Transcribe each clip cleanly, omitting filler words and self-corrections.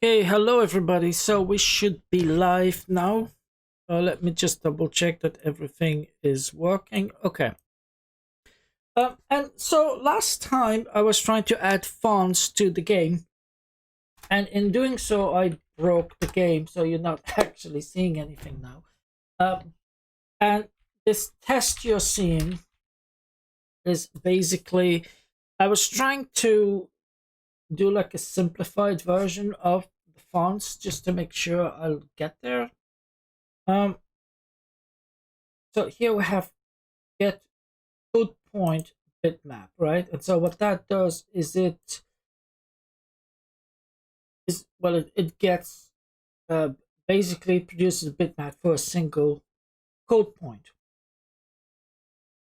Hey, hello everybody. So we should be live now. Let me just double check that everything is working. Okay. And so last time I was trying to add fonts to the game, and in doing so I broke the game, so you're not actually seeing anything now. And this test you're seeing is basically I was trying to do like a simplified version of the fonts just to make sure I'll get there. Um, so here we have get code point bitmap, right? And so what that does is it gets basically produces a bitmap for a single code point.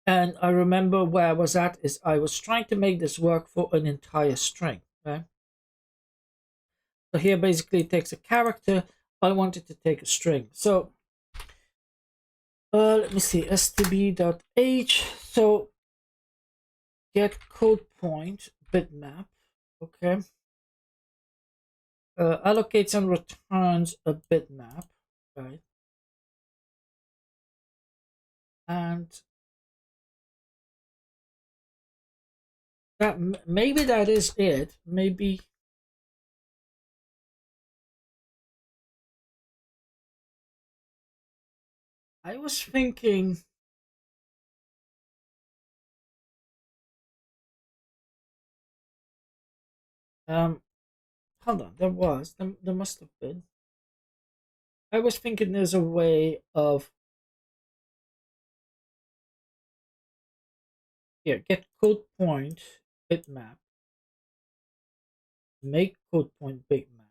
And I remember where I was at is I was trying to make this work for an entire string, right? So here basically it takes a character. I wanted to take a string. So let me see, stb.h. So get code point bitmap. Okay. Allocates and returns a bitmap, right? And that maybe that is it. Maybe I was thinking. Hold on. There must have been. I was thinking there's a way of here get code point bitmap, make code point bitmap,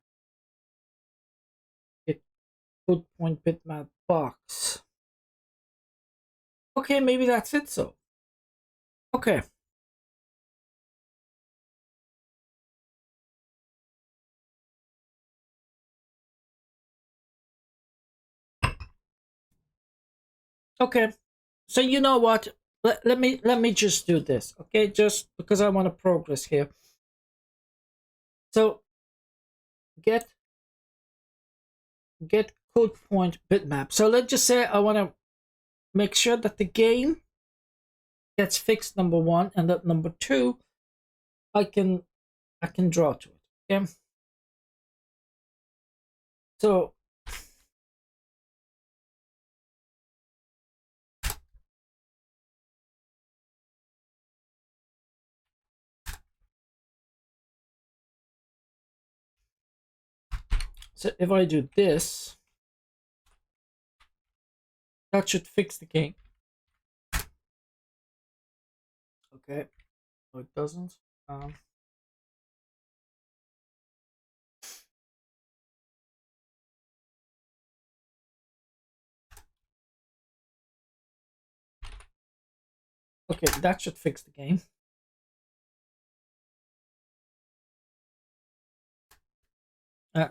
get code point bitmap box. Okay, maybe that's it. So okay. Okay. So you know what? Let me just do this. Okay, just because I want to progress here. So get code point bitmap. So let's just say I want to make sure that the game gets fixed, number one, and that number two I can draw to it. Okay. So if I do this, that should fix the game. Okay. No, it doesn't. Okay, that should fix the game.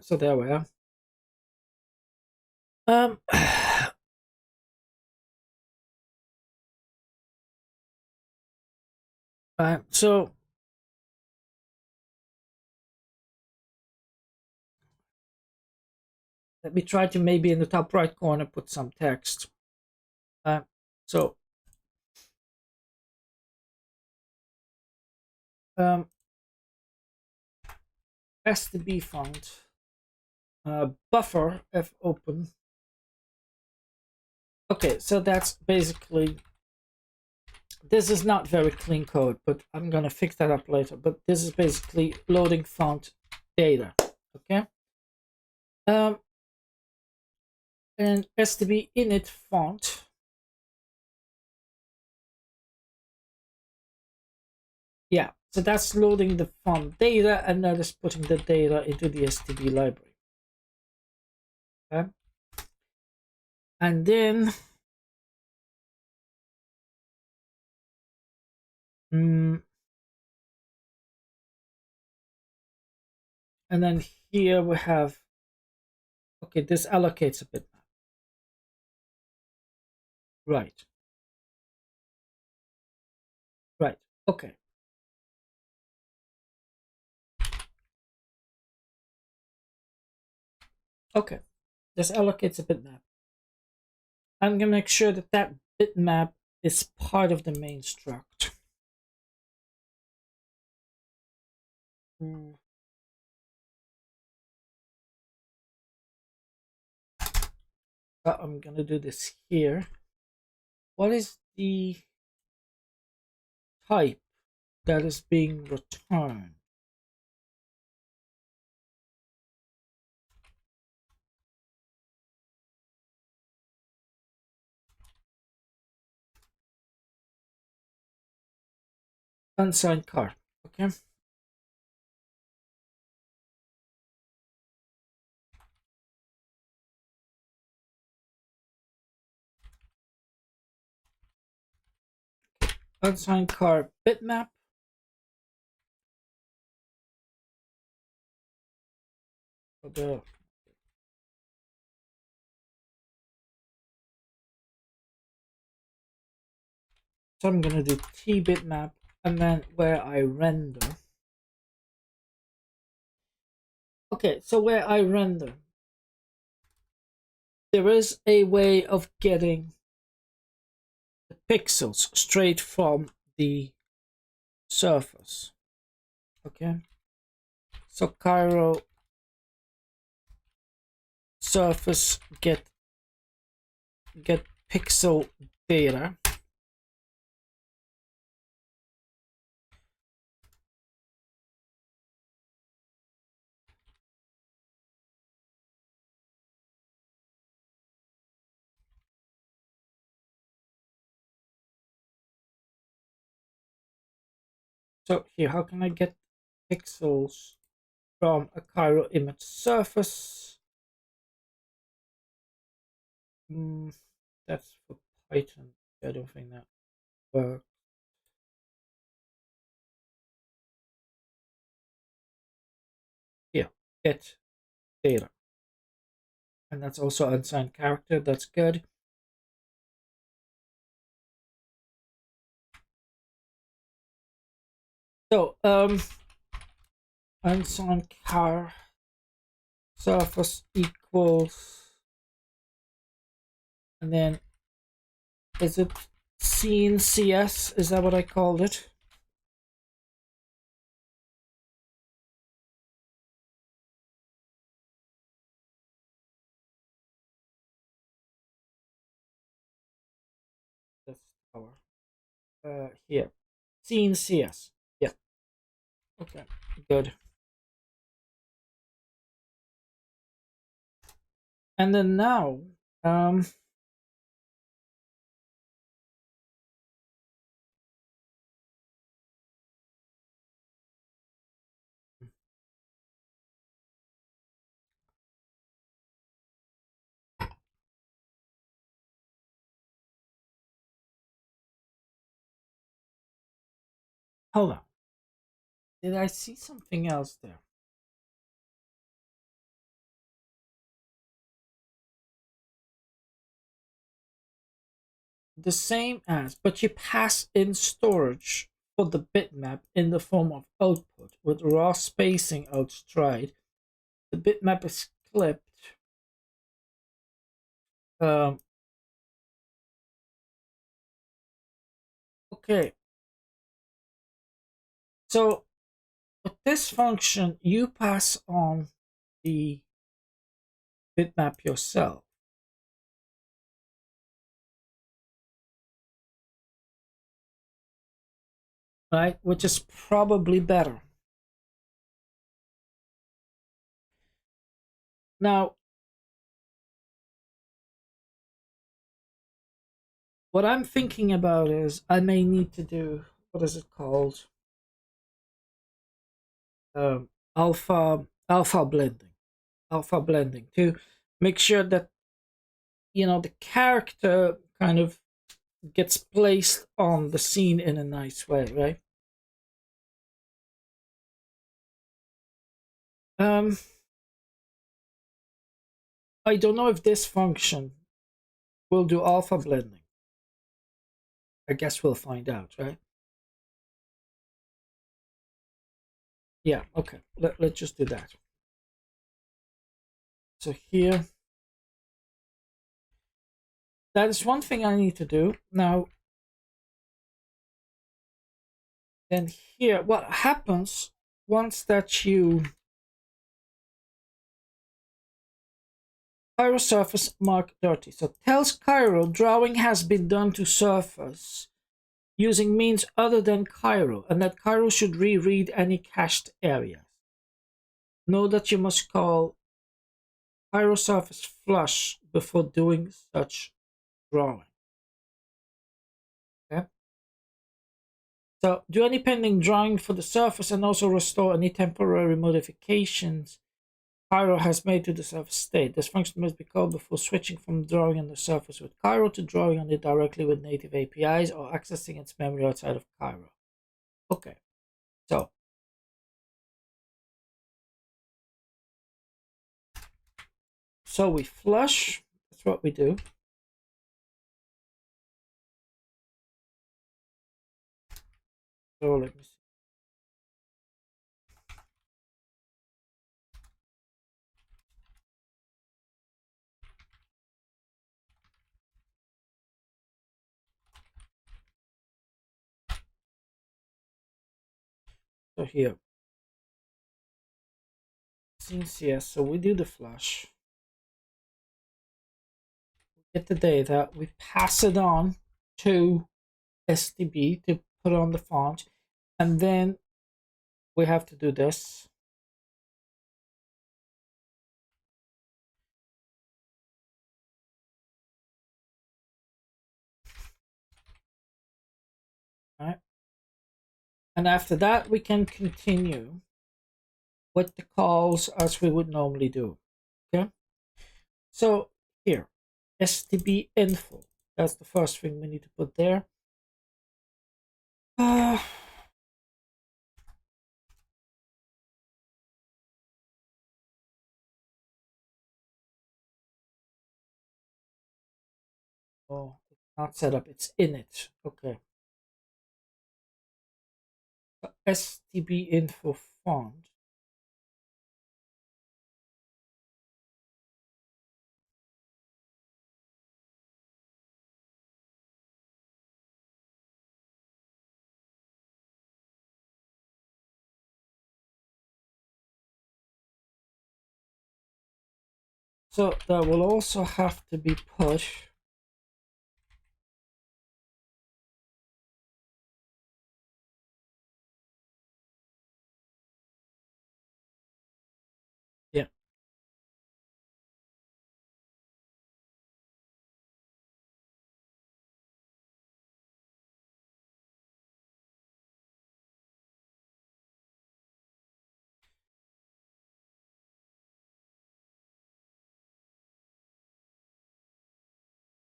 So there we are. So let me try to maybe in the top right corner put some text. So stb font buffer f open. Okay, so that's basically, this is not very clean code, but I'm gonna fix that up later. But this is basically loading font data. Okay. And stb init font. Yeah, so that's loading the font data, and that is putting the data into the stb library. Okay. And then and then here we have, okay, this allocates a bitmap. Right. Right. Okay. Okay, this allocates a bitmap. I'm gonna make sure that that bitmap is part of the main struct. I'm gonna do this here. What is the type that is being returned? Unsigned car. Okay. Unsigned car bitmap. So I'm gonna do T bitmap, and then where I render. Okay, so where I render, there is a way of getting the pixels straight from the surface. Okay, so Cairo surface get pixel data. So here, how can I get pixels from a Cairo image surface? That's for Python. I don't think that works. Here, get data. And that's also unsigned character. That's good. So, unsigned car surface equals, and then is it scene CS? Is that what I called it? That's our here. Scene CS. Yeah. Okay. Good. And then now, hold on. Did I see something else there? The same as, but you pass in storage for the bitmap in the form of output with raw spacing outstride. The bitmap is clipped. Okay. So with this function, you pass on the bitmap yourself. Right? Which is probably better. Now, what I'm thinking about is I may need to do, what is it called? Alpha blending to make sure that the character kind of gets placed on the scene in a nice way, right? I don't know if this function will do alpha blending. I guess we'll find out, right? Yeah, okay. Let's just do that. So here, that is one thing I need to do. Now, then here, what happens once that you Cairo surface mark dirty. So tells Cairo drawing has been done to surface using means other than Cairo, and that Cairo should reread any cached areas. Know that you must call Cairo surface flush before doing such drawing. Okay. So do any pending drawing for the surface and also restore any temporary modifications Cairo has made to the surface state. This function must be called before switching from drawing on the surface with Cairo to drawing on it directly with native APIs or accessing its memory outside of Cairo. Okay, so we flush. That's what we do. So let me see. So here, since yes, so we do the flush. We get the data. We pass it on to STB to put on the font, and then we have to do this. Right. And after that, we can continue with the calls as we would normally do. Okay. So here, STB info. That's the first thing we need to put there. Oh, it's not set up. It's in it. Okay. So STB info font. So that will also have to be put yeah.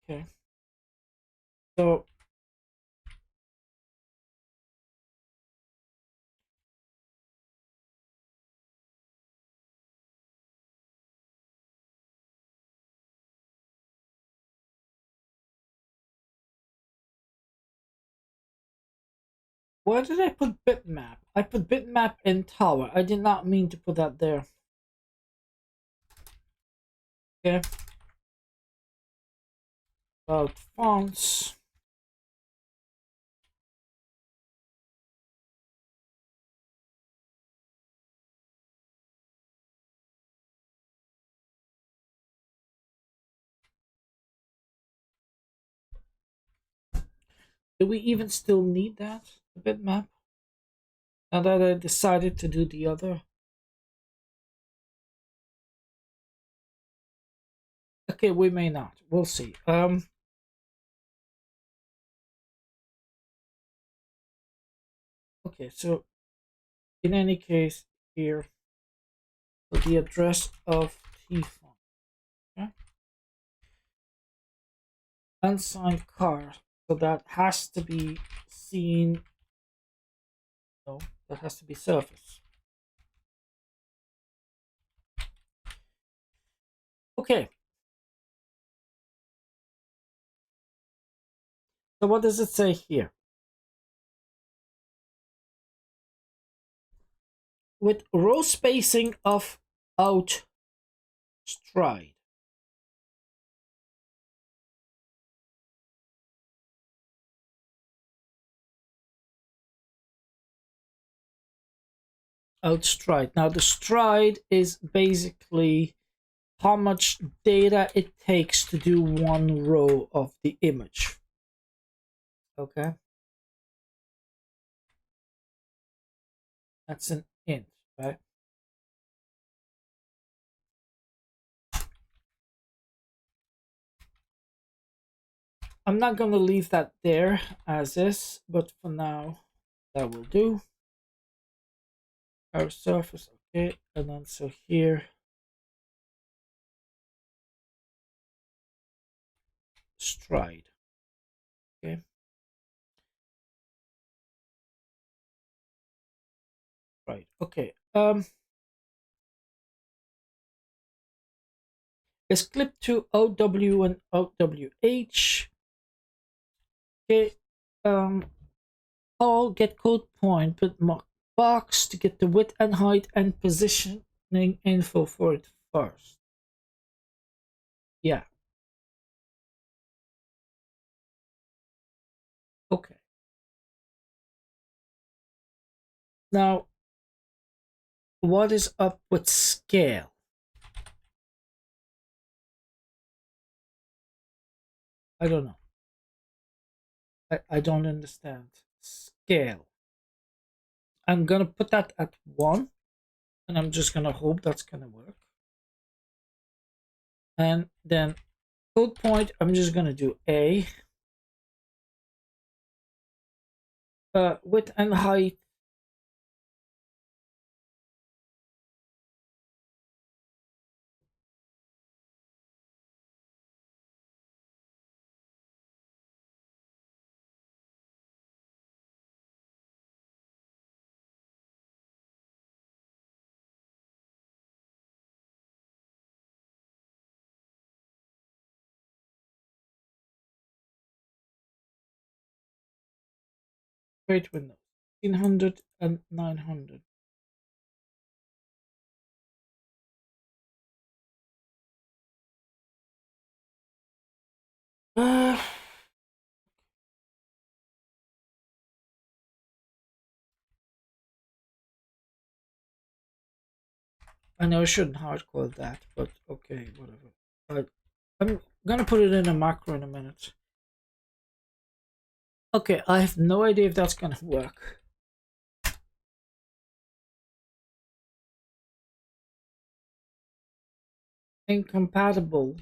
Okay. So where did I put bitmap? I put bitmap in tower. I did not mean to put that there. Okay. About fonts. Do we even still need that? The bitmap? Now that I decided to do the other. Okay, we may not. We'll see. Okay, so in any case, here the address of tfont. Okay? Unsigned car. So that has to be seen. No, that has to be surface. Okay. So what does it say here? With row spacing of out stride. Stride. Now the stride is basically how much data it takes to do one row of the image. Okay. That's an int, right? I'm not going to leave that there as is, but for now, that will do. Our surface, okay, and then so here, stride, okay. Right, okay. Let's clip to OW and OWH. Okay, all get code point, but mark box to get the width and height and positioning info for it first. Yeah. Okay. Now, what is up with scale? I don't know. I don't understand. Scale. I'm gonna put that at 1, and I'm just gonna hope that's gonna work. And then code point, I'm just gonna do A. Width and height. Create window. 1500 and 900. I know I shouldn't hardcode that, but okay, whatever. I'm gonna put it in a macro in a minute. Okay, I have no idea if that's gonna work. Incompatible.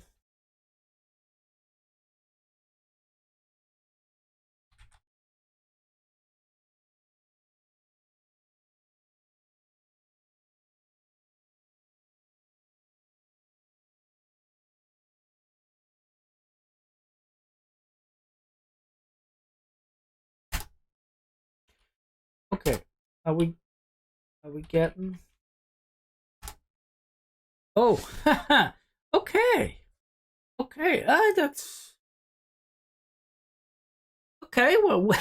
Okay, are we getting? Oh, okay, okay. That's okay. Well, we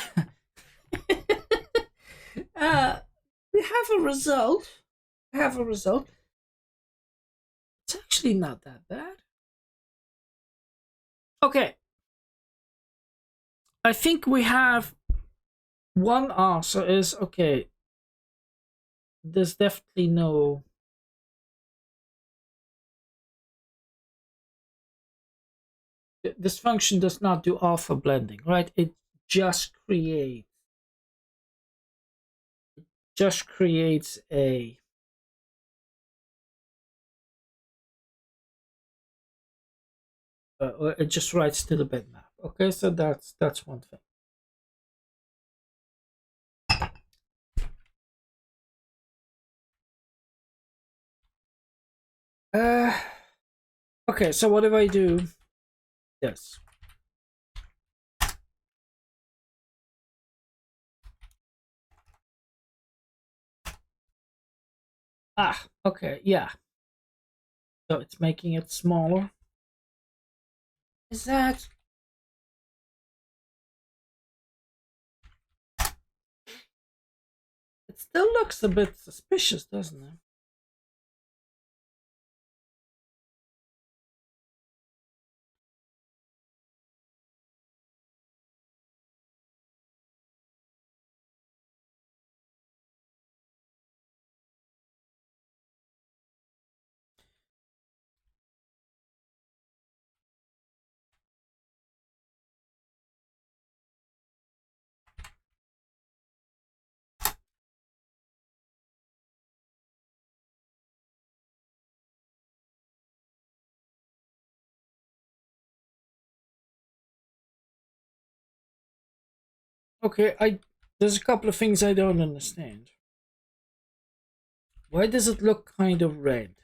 have a result. We have a result. It's actually not that bad. Okay, I think we have one answer. Is okay. There's definitely no. This function does not do alpha blending, right? It just creates a or it just writes to the bitmap. Okay, so that's one thing. Okay, so what if I do this? Ah, okay, yeah. So it's making it smaller. Is that? It still looks a bit suspicious, doesn't it? Okay, there's a couple of things I don't understand. Why does it look kind of red?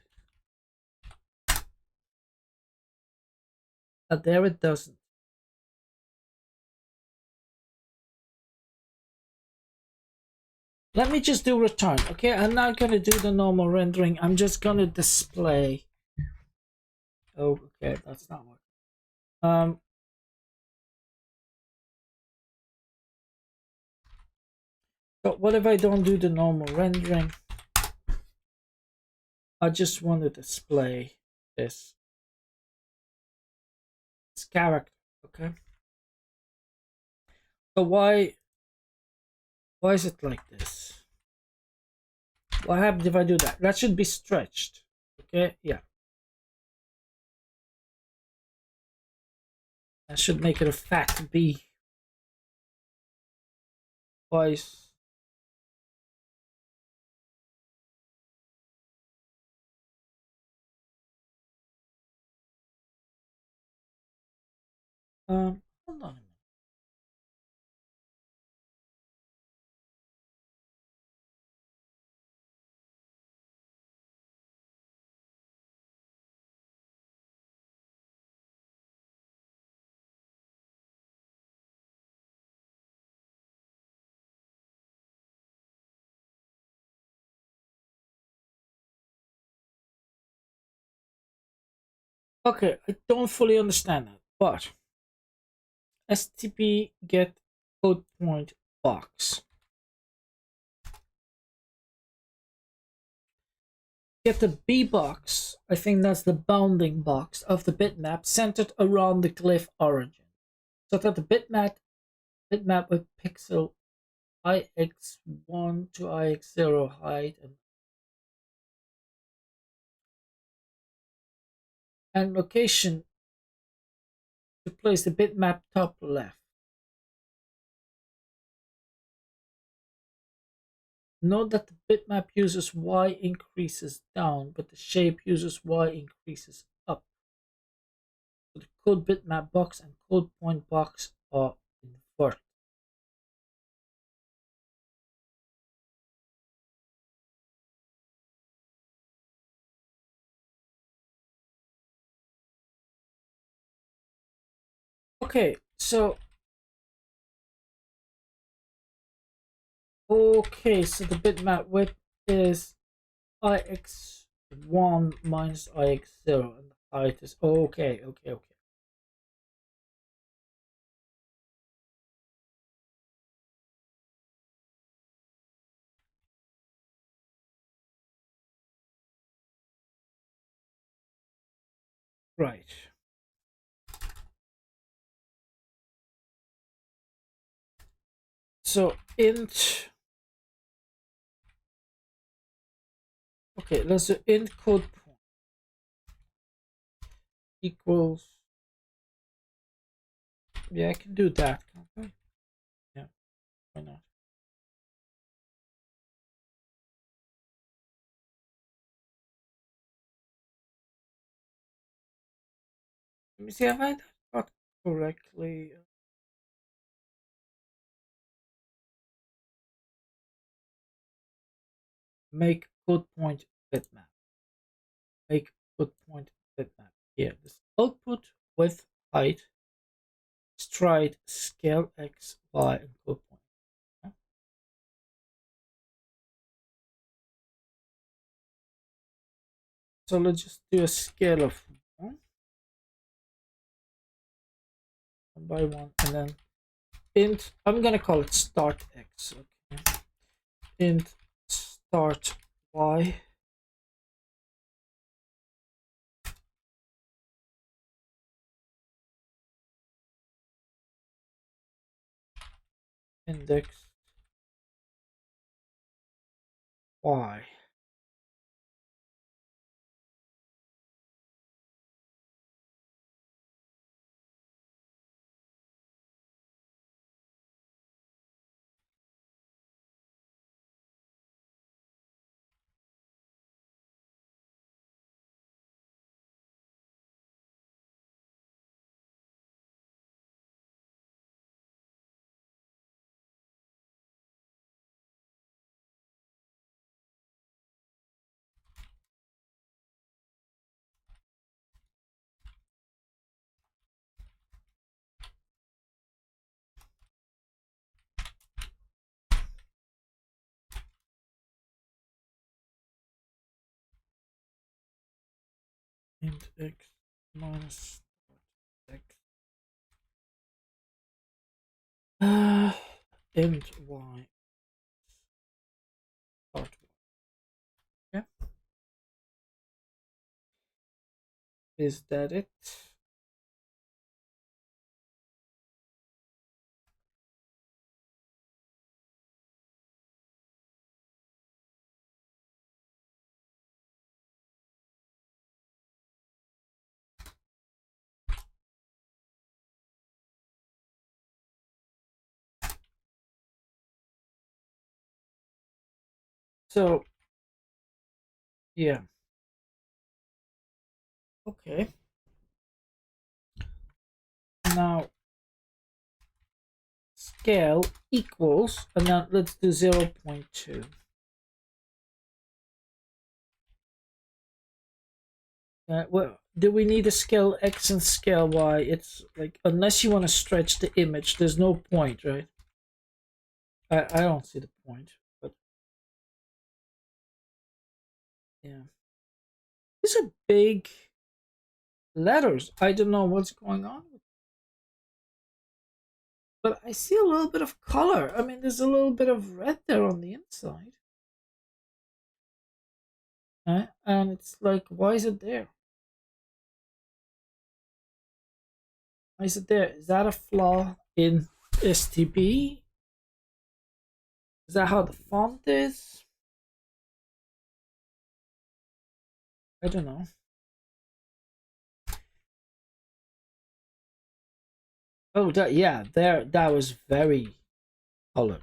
There it doesn't. Let me just do return. Okay, I'm not gonna do the normal rendering. I'm just gonna display. Oh, okay, that's not what. But what if I don't do the normal rendering? I just want to display this character. Okay. So why is it like this? What happens if I do that? That should be stretched. Okay, yeah. That should make it a fat B. Twice. Hold on a minute. Okay, I don't fully understand that, but stp get code point box. Get the B box, I think that's the bounding box of the bitmap centered around the glyph origin. So that the bitmap with pixel ix1 to ix0 height and location to place the bitmap top left. Note that the bitmap uses Y increases down, but the shape uses Y increases up. So the code bitmap box and code point box are inverted. Okay, so the bitmap width is ix1 minus ix0 and the height is okay. Right. So int. Okay, let's do int code point equals. Yeah, I can do that, can't I? Yeah, why not? Let me see if I got correctly. Make code point bitmap. Make code point bitmap. Here, this output with height, stride, scale x, y, and code point. Yeah. So let's just do a scale of one by one, and then int. I'm gonna call it start x. Okay. Int start y. Index y. int x minus x int y part 1. Okay. Is that it? So yeah, okay. Now scale equals, and then let's do 0.2. Well, do we need a scale X and scale Y? It's like, unless you want to stretch the image, there's no point, right? I don't see the point, but yeah. These are big letters. I don't know what's going on. But I see a little bit of color. I mean, there's a little bit of red there on the inside. And it's like, why is it there? Why is it there? Is that a flaw in STB? Is that how the font is? I don't know. Oh, yeah, that was very colored.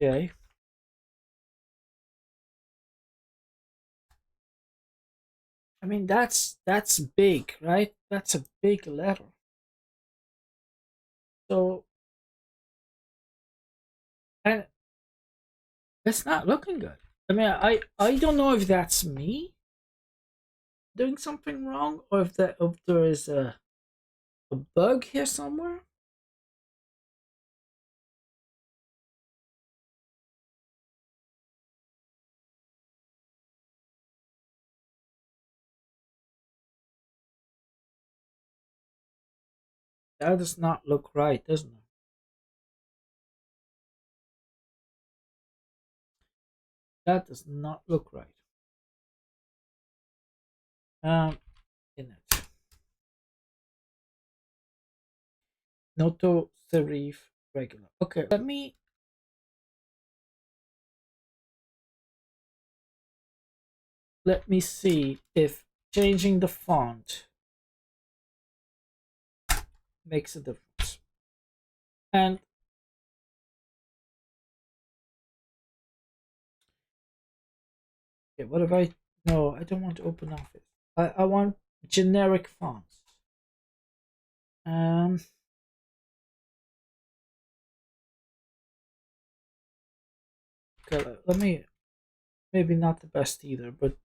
Okay. I mean, that's big, right? That's a big letter. So, and it's not looking good. I mean, I don't know if that's me doing something wrong, or if there is a bug here somewhere. That does not look right, doesn't it? That does not look right. In it. Noto serif regular. Okay, let me see if changing the font makes a difference. And okay, what if I no, I don't want to open Office. I want generic fonts. Okay, let me, maybe not the best either, but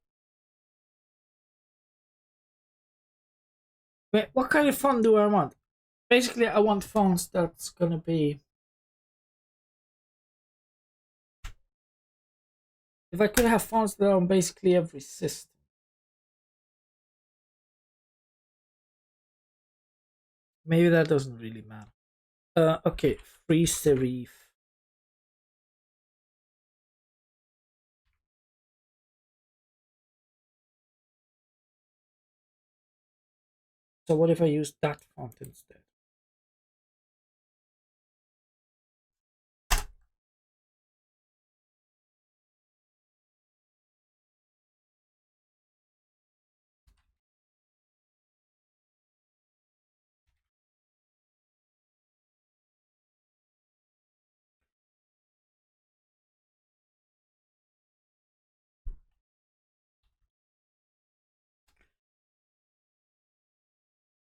wait, what kind of font do I want? Basically, I want fonts that's gonna be, if I could have fonts that are on basically every system. Maybe that doesn't really matter. Okay, free serif. So what if I use that font instead?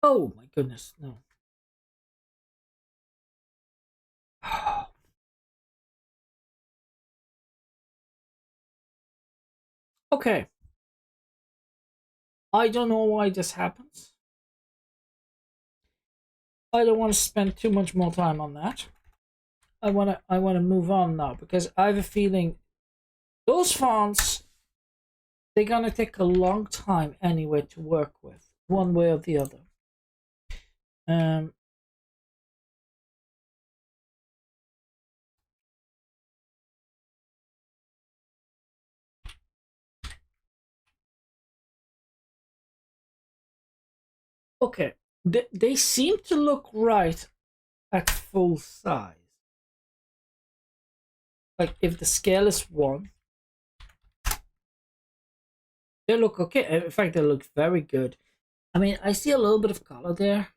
Oh my goodness, no. Okay. I don't know why this happens. I don't want to spend too much more time on that. I wanna move on now, because I have a feeling Those fonts, they're gonna take a long time anyway to work with, one way or the other. Okay, they seem to look right at full size. Like if the scale is 1, they look okay. In fact, they look very good. I mean, I see a little bit of color there,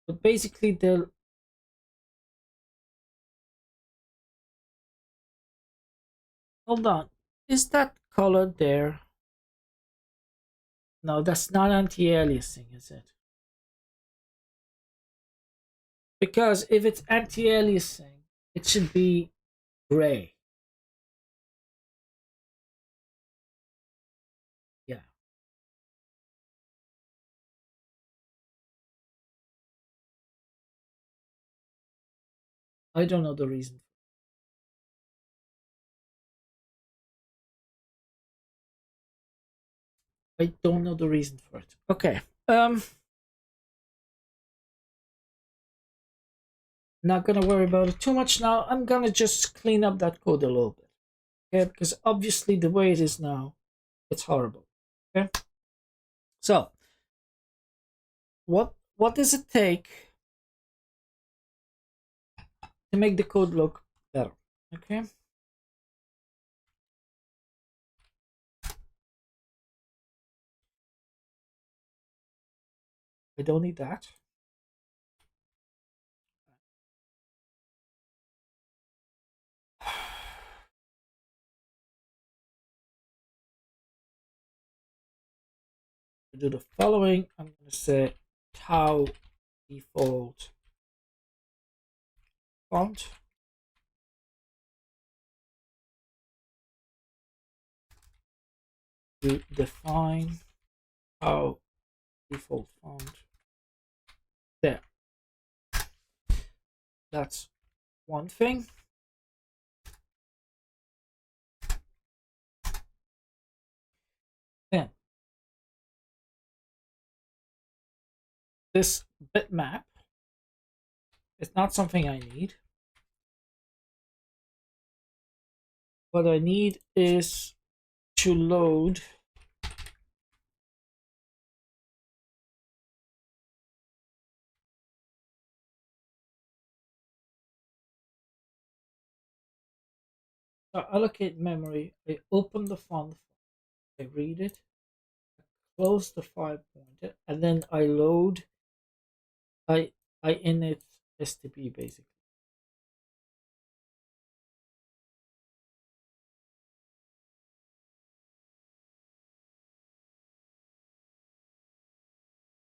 but basically they'll... Hold on, is that color there? No, that's not anti-aliasing, is it? Because if it's anti-aliasing, it should be gray. Yeah. I don't know the reason. I don't know the reason for it. Okay. Not gonna worry about it too much now. I'm gonna just clean up that code a little bit. Okay, because obviously the way it is now, it's horrible. Okay. So what does it take to make the code look better? Okay. I don't need that. Do the following. I'm going to say tau default font. To define tau default font. There. That's one thing. Then this bitmap is not something I need. What I need is to load allocate memory. I open the font, I read it, I close the 5-pointer, and then I load. I init stb basically.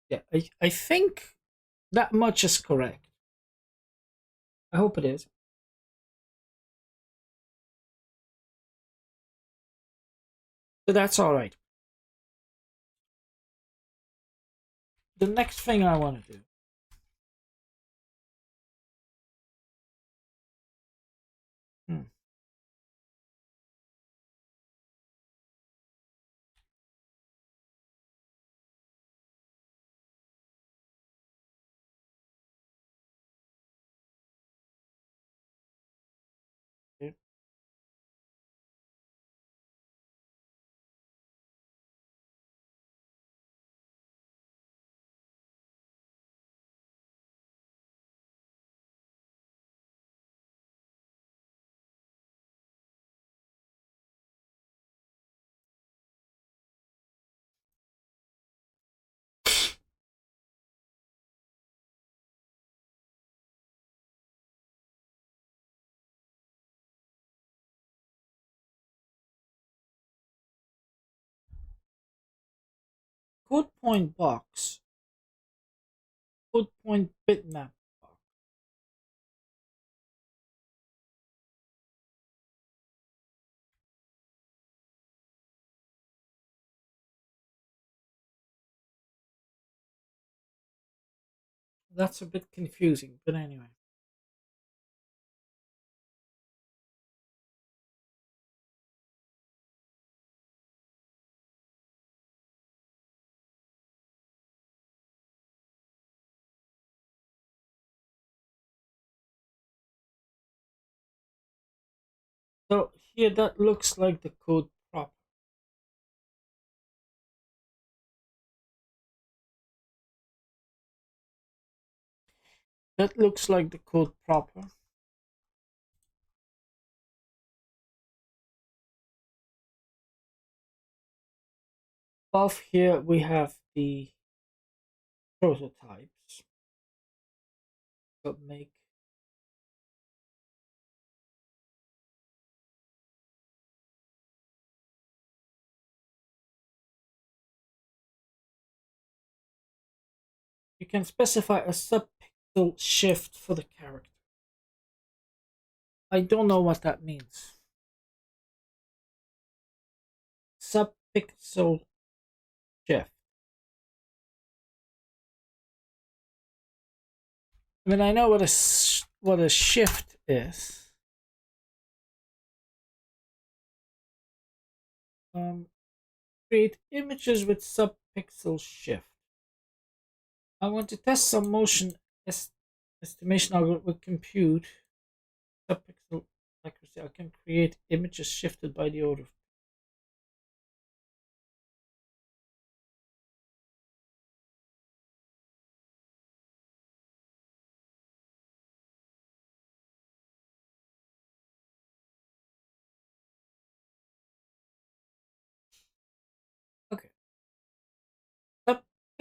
Yeah, I think that much is correct. I hope it is. So that's all right. The next thing I want to do. Hmm. Okay. Code point box. Code point bitmap box. That's a bit confusing, but anyway. here, that looks like the code proper. That looks like the code proper. Above here we have the prototypes. So make you can specify a subpixel shift for the character. I don't know what that means. Subpixel shift. I mean, I know what a shift is. Create images with subpixel shift. I want to test some motion estimation algorithm with compute subpixel accuracy. I can create images shifted by the order. Okay.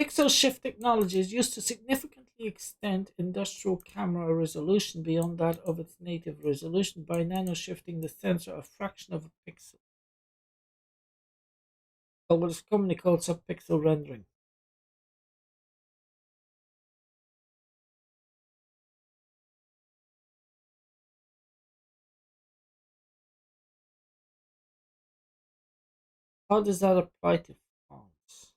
Pixel shift technology is used to significantly extend industrial camera resolution beyond that of its native resolution by nanoshifting the sensor a fraction of a pixel, or what is commonly called subpixel rendering. How does that apply to fonts?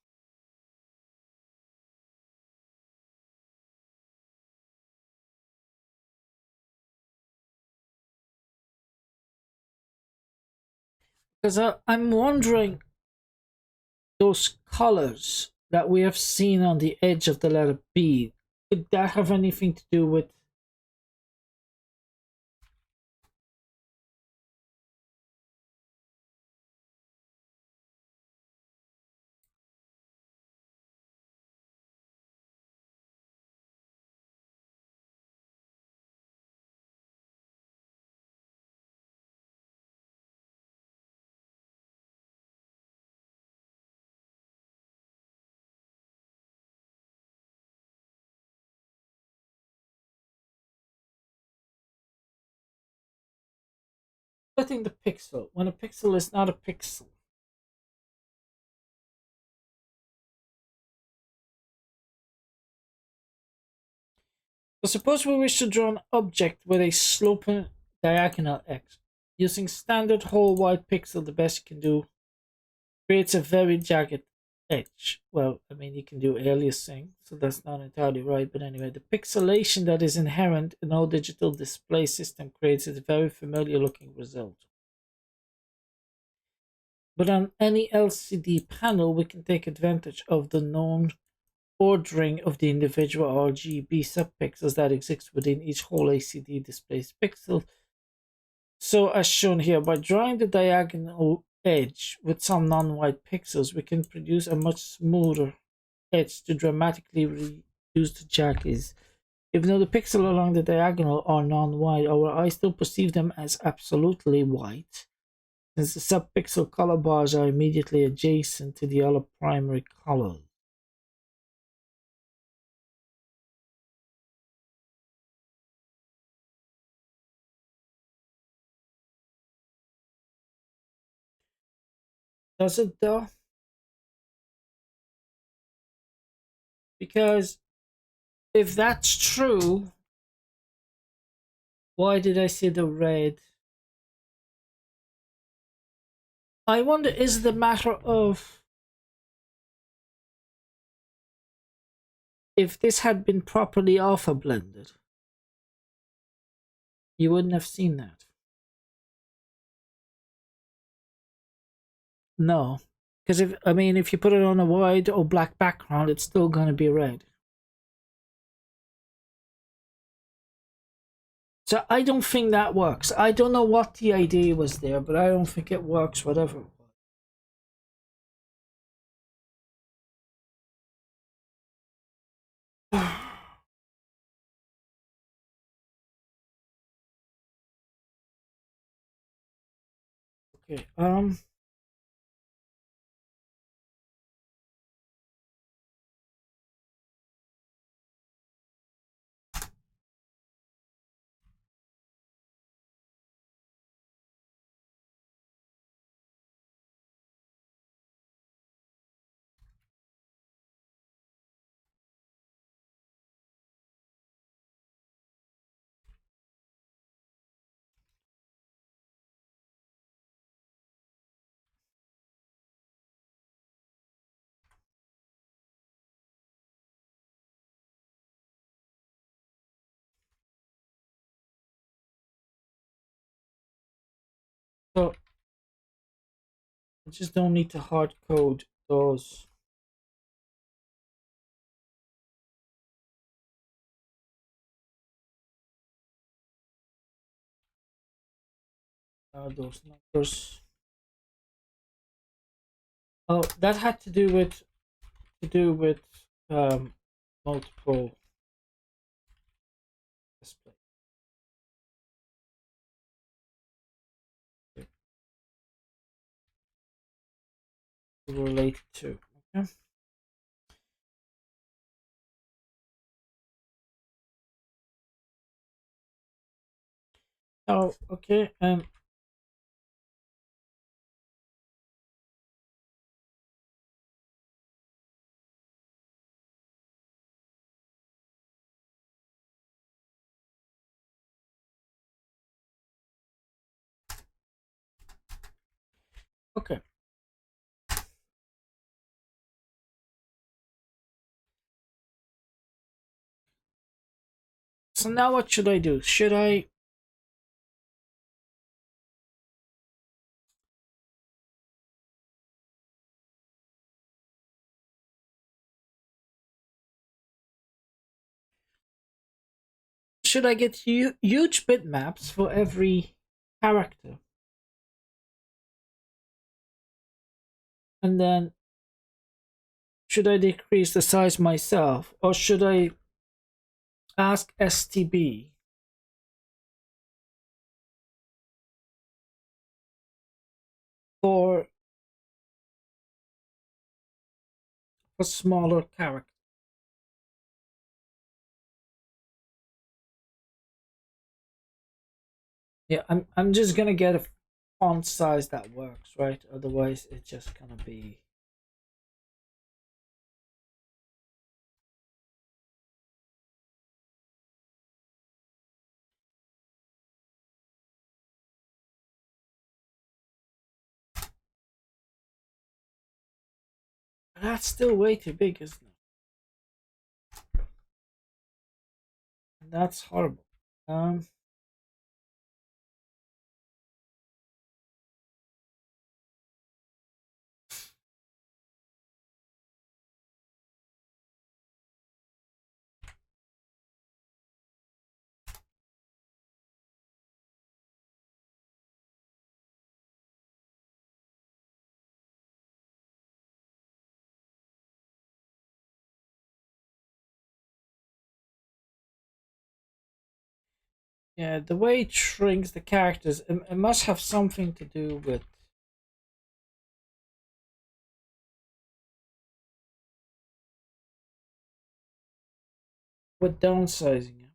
Because I'm wondering, those colors that we have seen on the edge of the letter B, could that have anything to do with splitting the pixel when a pixel is not a pixel? So suppose we wish to draw an object with a sloping diagonal x. Using standard whole wide pixel, the best you can do creates a very jagged edge. Well, I mean, you can do aliasing, so that's not entirely right, but anyway, the pixelation that is inherent in all digital display system creates a very familiar looking result. But on any LCD panel, we can take advantage of the known ordering of the individual RGB subpixels that exist within each whole LCD display's pixel. So as shown here, by drawing the diagonal edge with some non-white pixels, we can produce a much smoother edge to dramatically reduce the jaggies. Even though the pixels along the diagonal are non-white, our eyes still perceive them as absolutely white, since the subpixel color bars are immediately adjacent to the other primary colors. Does it though? Because if that's true, why did I see the red? I wonder, is it a matter of if this had been properly alpha blended, you wouldn't have seen that. No, because if you put it on a white or black background, it's still going to be red. So I don't think that works. I don't know what the idea was there, but I don't think it works, whatever it was. Okay, so I just don't need to hard code those. Those numbers. Oh, that had to do with multiple display related to. Okay. Oh, okay, okay. So now what should I do? Should I get huge bitmaps for every character, and then should I decrease the size myself, or should I ask STB for smaller characters? Yeah, I'm just gonna get a font size that works, right? Otherwise, it's just gonna be. That's still way too big, isn't it? That's horrible. Um. Yeah, the way it shrinks the characters, it must have something to do with downsizing.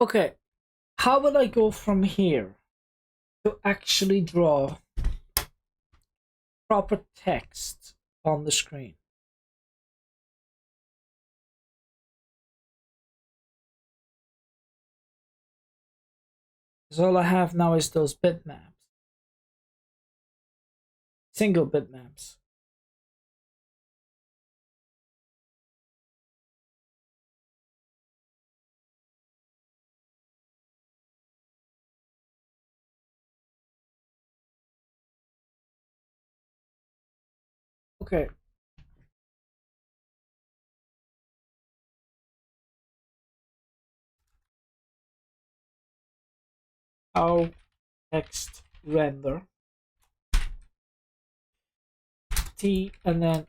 Okay, how would I go from here to actually draw proper text on the screen? Because all I have now is those bitmaps. Single bitmaps. Okay. How text render T and then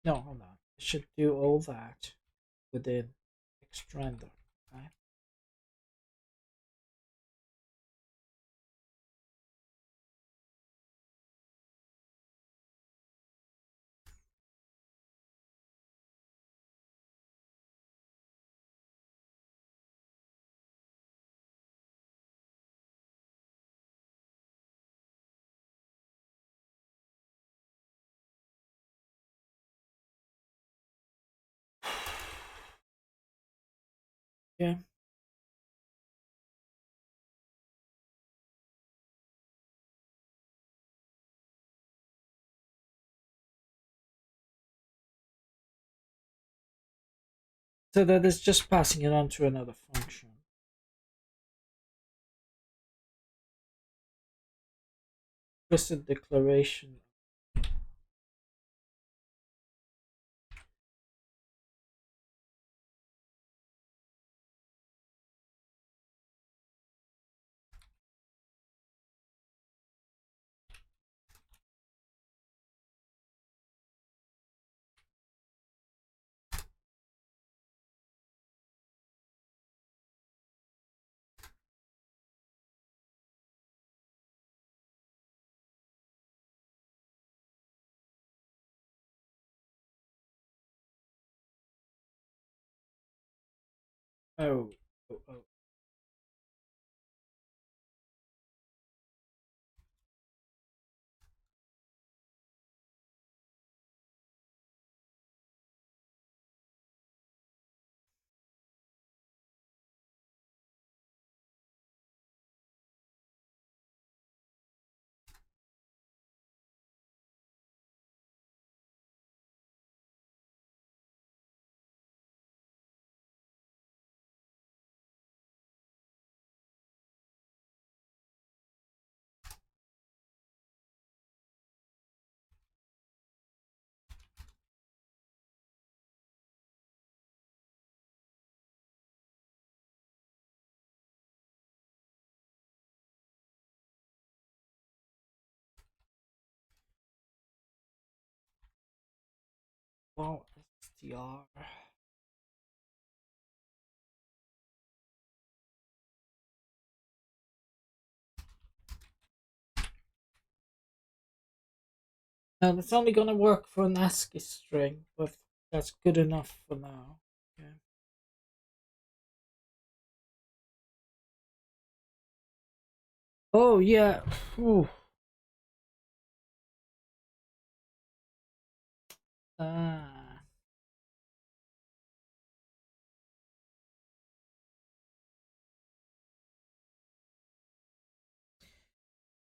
no, hold on. I should do all that within text render. Okay. Yeah. So that is just passing it on to another function. Implicit declaration. Oh, oh, oh. Wow, str. Now that's only gonna work for an ASCII string, but that's good enough for now. Okay. Oh yeah. Whew. Ah.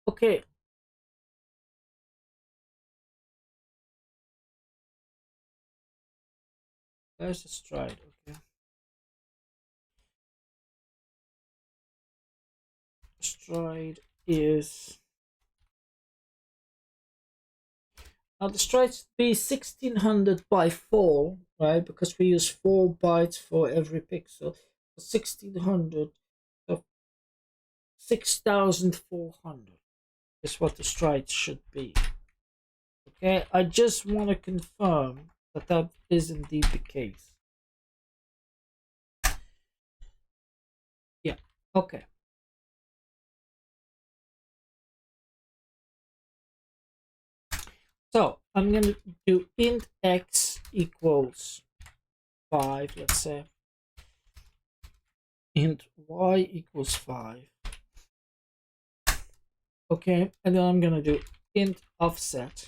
Okay. There's a stride. Okay. Stride is now the stride should be 1600 by 4, right? Because we use 4 bytes for every pixel. 1600, so 6400 is what the stride should be. Okay, I just want to confirm that that is indeed the case. Yeah, okay. So I'm going to do int x equals 5, let's say. Int y equals 5. Okay, and then I'm going to do int offset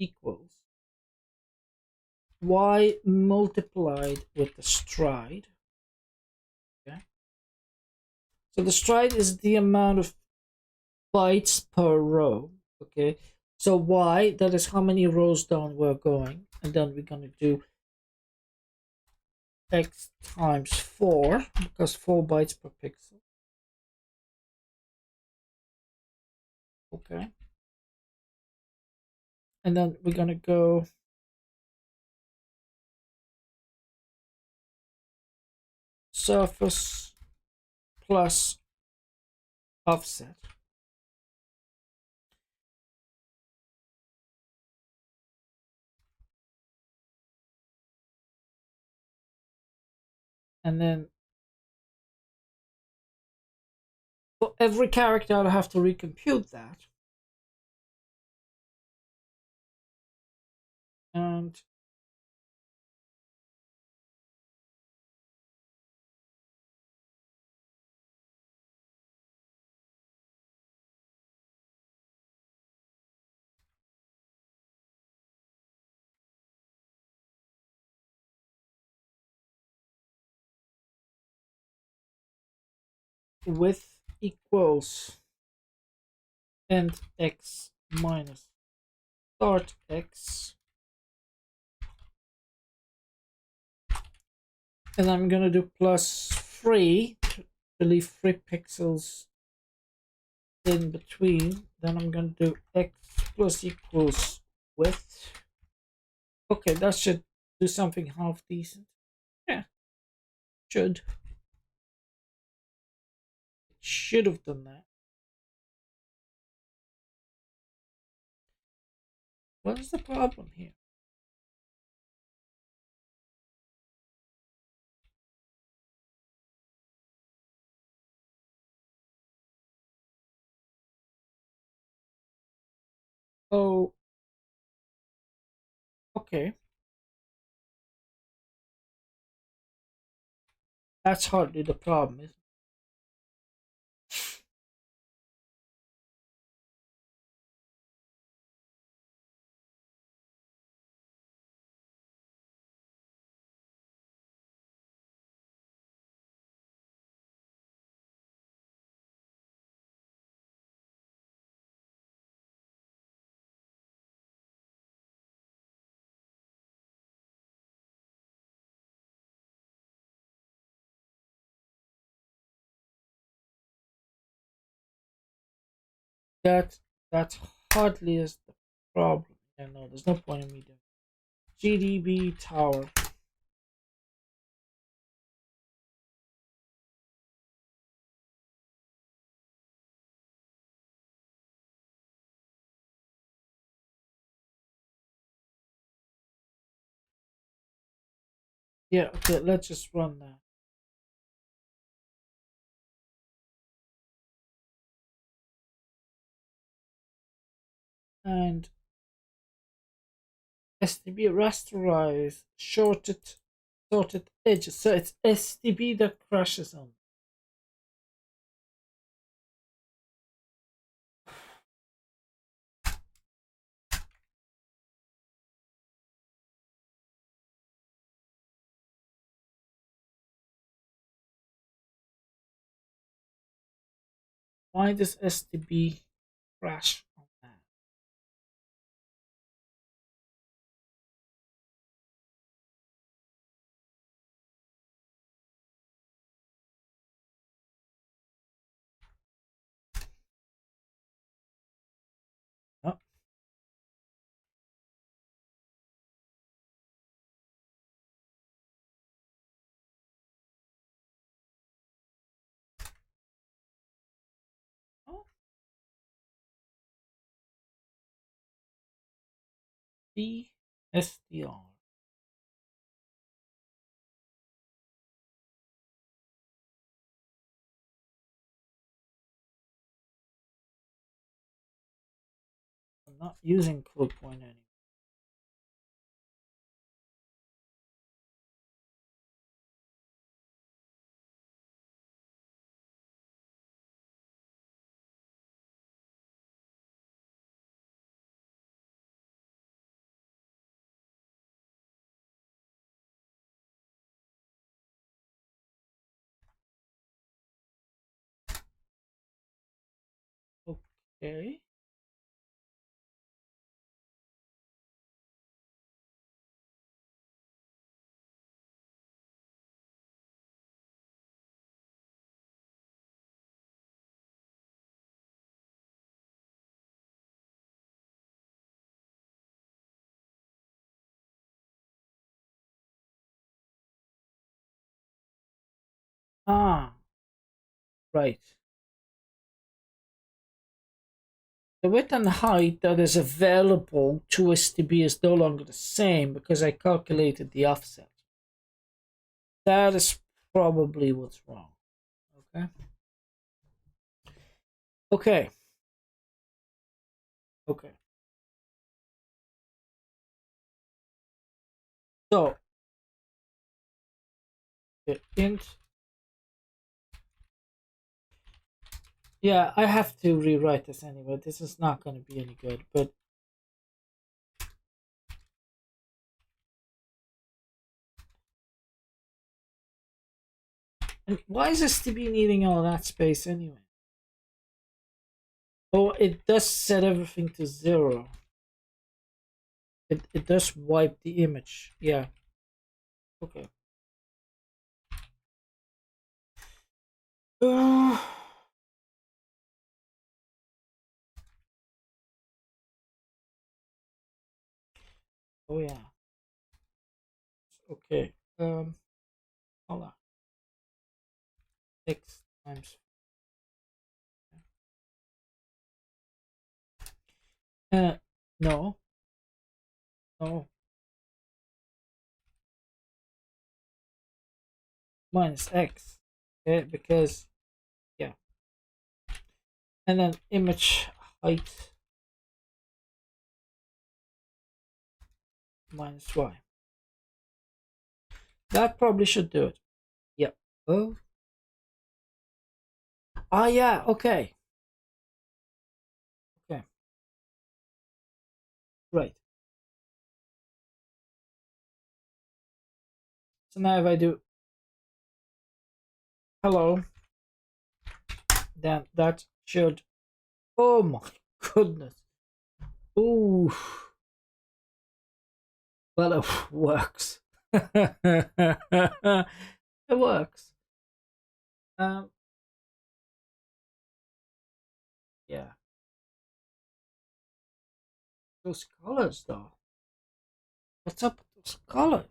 equals y multiplied with the stride. Okay, so the stride is the amount of bytes per row. Okay, so y, that is how many rows down we're going, and then we're going to do x times 4, because 4 bytes per pixel. Okay, and then we're going to go surface plus offset. And then for every character, I'll have to recompute that. And width equals end x minus start x. And I'm going to do plus 3 to leave 3 pixels in between. Then I'm going to do x plus equals width. Okay, that should do something half decent. Yeah, should. Should have done that. What is the problem here? Oh, okay. That's hardly the problem, is it? That hardly is the problem. Yeah, no, there's no point in me doing GDB tower. Yeah, okay, let's just run that. And STB rasterize sorted edges. So it's STB that crashes on. Why does STB crash on that? Oh, SD, SDR. I'm not using code point anymore. Okay. Ah, right. The width and height that is available to STB is no longer the same because I calculated the offset. That is probably what's wrong. Okay. Okay. Okay. So, int. Yeah, I have to rewrite this anyway. This is not going to be any good, but and why is STB needing all that space anyway? Oh, it does set everything to 0. It does wipe the image. Yeah. Okay. Oh yeah. Okay. Hold on. X times. No. No. Minus X. Okay, because yeah. And then image height minus Y. That probably should do it. Yep. Oh. Ah, yeah. Okay. Okay. Right. So now if I do hello, then that should. Oh my goodness. Ooh. Well, it works. It works. Um. Yeah. Those colors, though. What's up with those colors?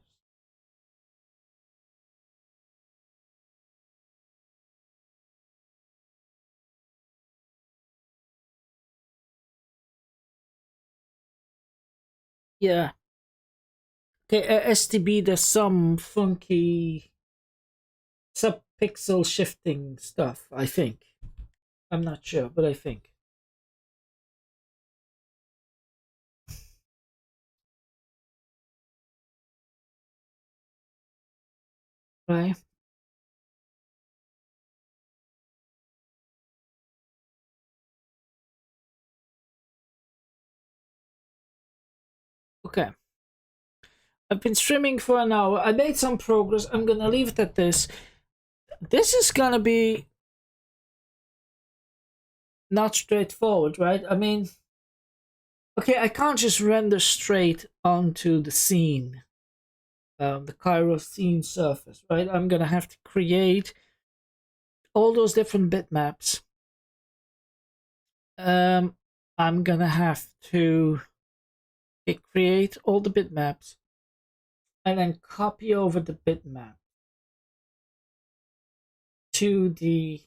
Yeah. Okay, STB does some funky sub-pixel shifting stuff, I think. I'm not sure, but I think. Right? Okay. I've been streaming for an hour. I made some progress. I'm gonna leave it at this. This is gonna be not straightforward, right? I mean, okay, I can't just render straight onto the scene, the Cairo scene surface, right? I'm gonna have to create all those different bitmaps. I'm gonna have to create all the bitmaps and then copy over the bitmap to the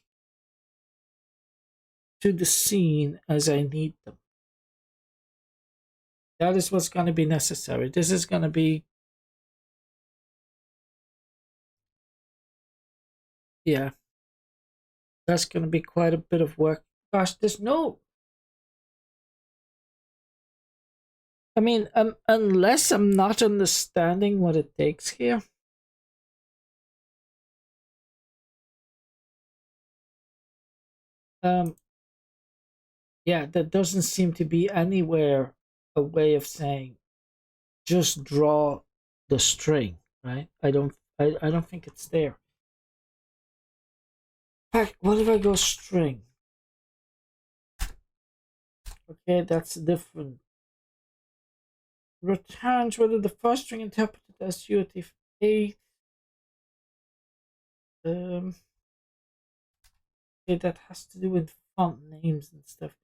scene as I need them. That is what's going to be necessary. This is going to be, yeah, that's going to be quite a bit of work. Gosh, there's no, I mean, unless I'm not understanding what it takes here. Yeah, there doesn't seem to be anywhere a way of saying just draw the string, right? I don't think it's there. In fact, what if I go string? Okay, that's different. Returns whether the first string interpreted as UTF-8. Okay, that has to do with font names and stuff.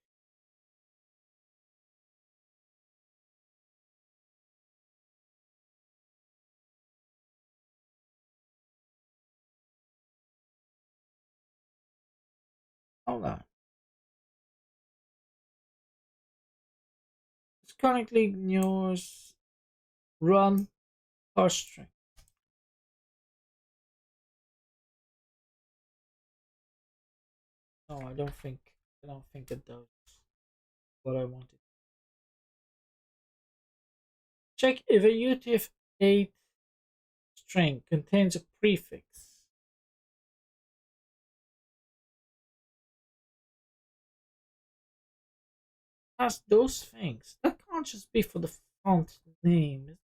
Hold on. It's currently ignores run first string. No, I don't think it does what I wanted. Check if a UTF-8 string contains a prefix. As those things. That can't just be for the font name.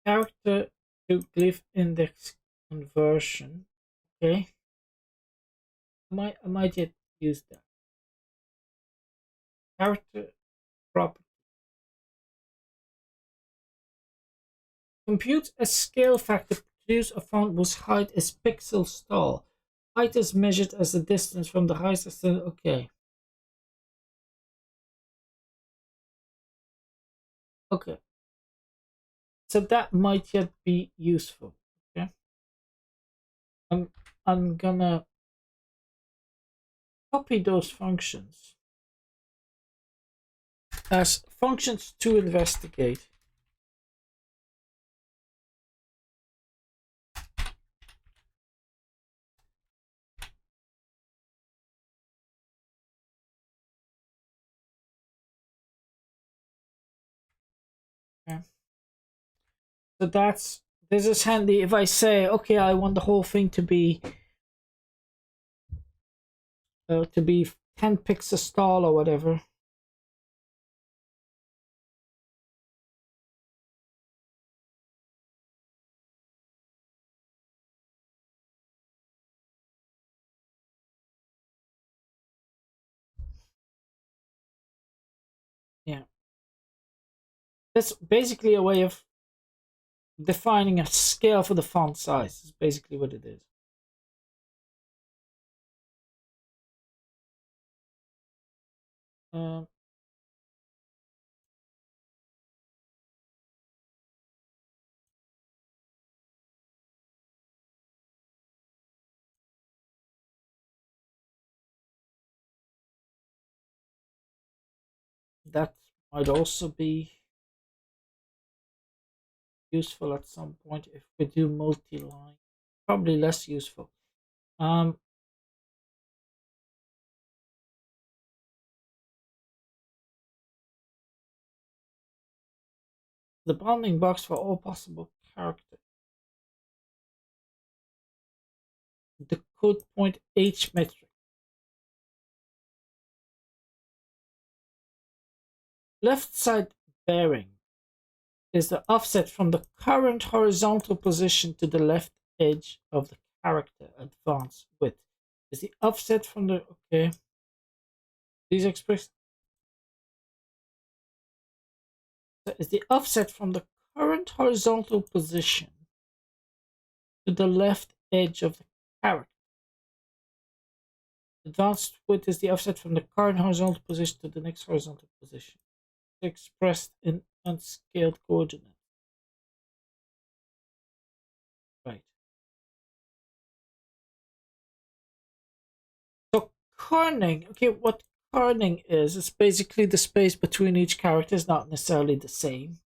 Character to glyph index conversion. Okay. I might yet use that. Character property. Compute a scale factor to produce a font whose height is pixels tall. Height is measured as the distance from the highest. Okay. Okay. So that might yet be useful. Okay. I'm gonna copy those functions as functions to investigate. Okay. So this is handy if I say, okay, I want the whole thing to be 10 pixels tall or whatever. Yeah. That's basically a way of defining a scale for the font size. Is basically what it is. That might also be useful at some point if we do multi-line. Probably less useful. The bounding box for all possible characters. The code point H metric. Left side bearing is the offset from the current horizontal position to the left edge of the character advanced width. Is the offset from the okay. These express is the offset from the current horizontal position to the left edge of the character. Advanced width is the offset from the current horizontal position to the next horizontal position. It's expressed in unscaled coordinates. Right. So kerning, okay, what kerning is basically the space between each character is not necessarily the same.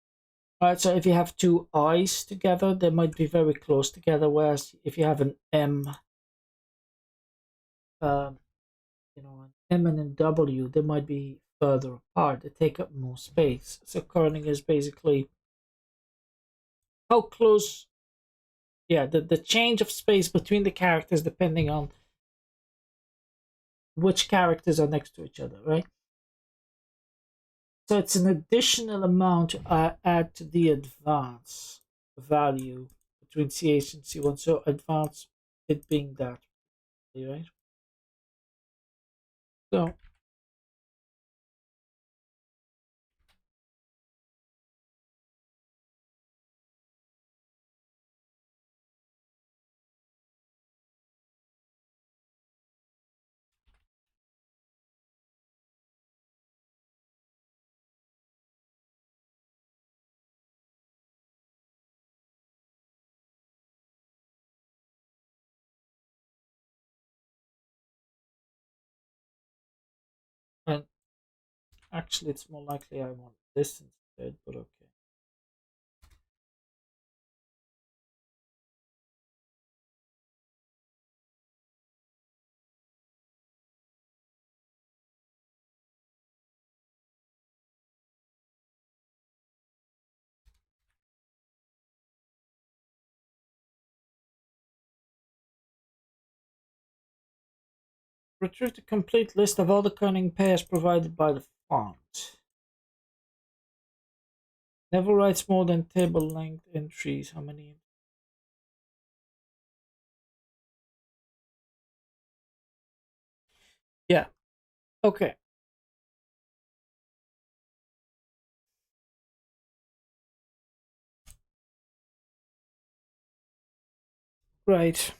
Right, so if you have two I's together, they might be very close together, whereas if you have an M, an M and a W, they might be further apart. They take up more space. So kerning is basically how close, yeah, the change of space between the characters depending on which characters are next to each other, right? So it's an additional amount to add to the advance value between CH and C1. So advance it being that, right? So and actually it's more likely I want this instead, but okay. Retrieve the complete list of all the kerning pairs provided by the font. Never writes more than table length entries. How many? Yeah. Okay. Right.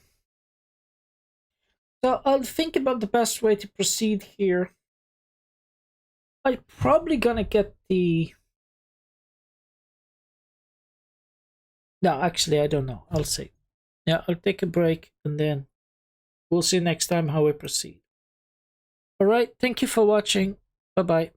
So I'll think about the best way to proceed here. I'm probably gonna get the. No, actually, I don't know. I'll see. Yeah, I'll take a break and then we'll see next time how we proceed. All right. Thank you for watching. Bye bye.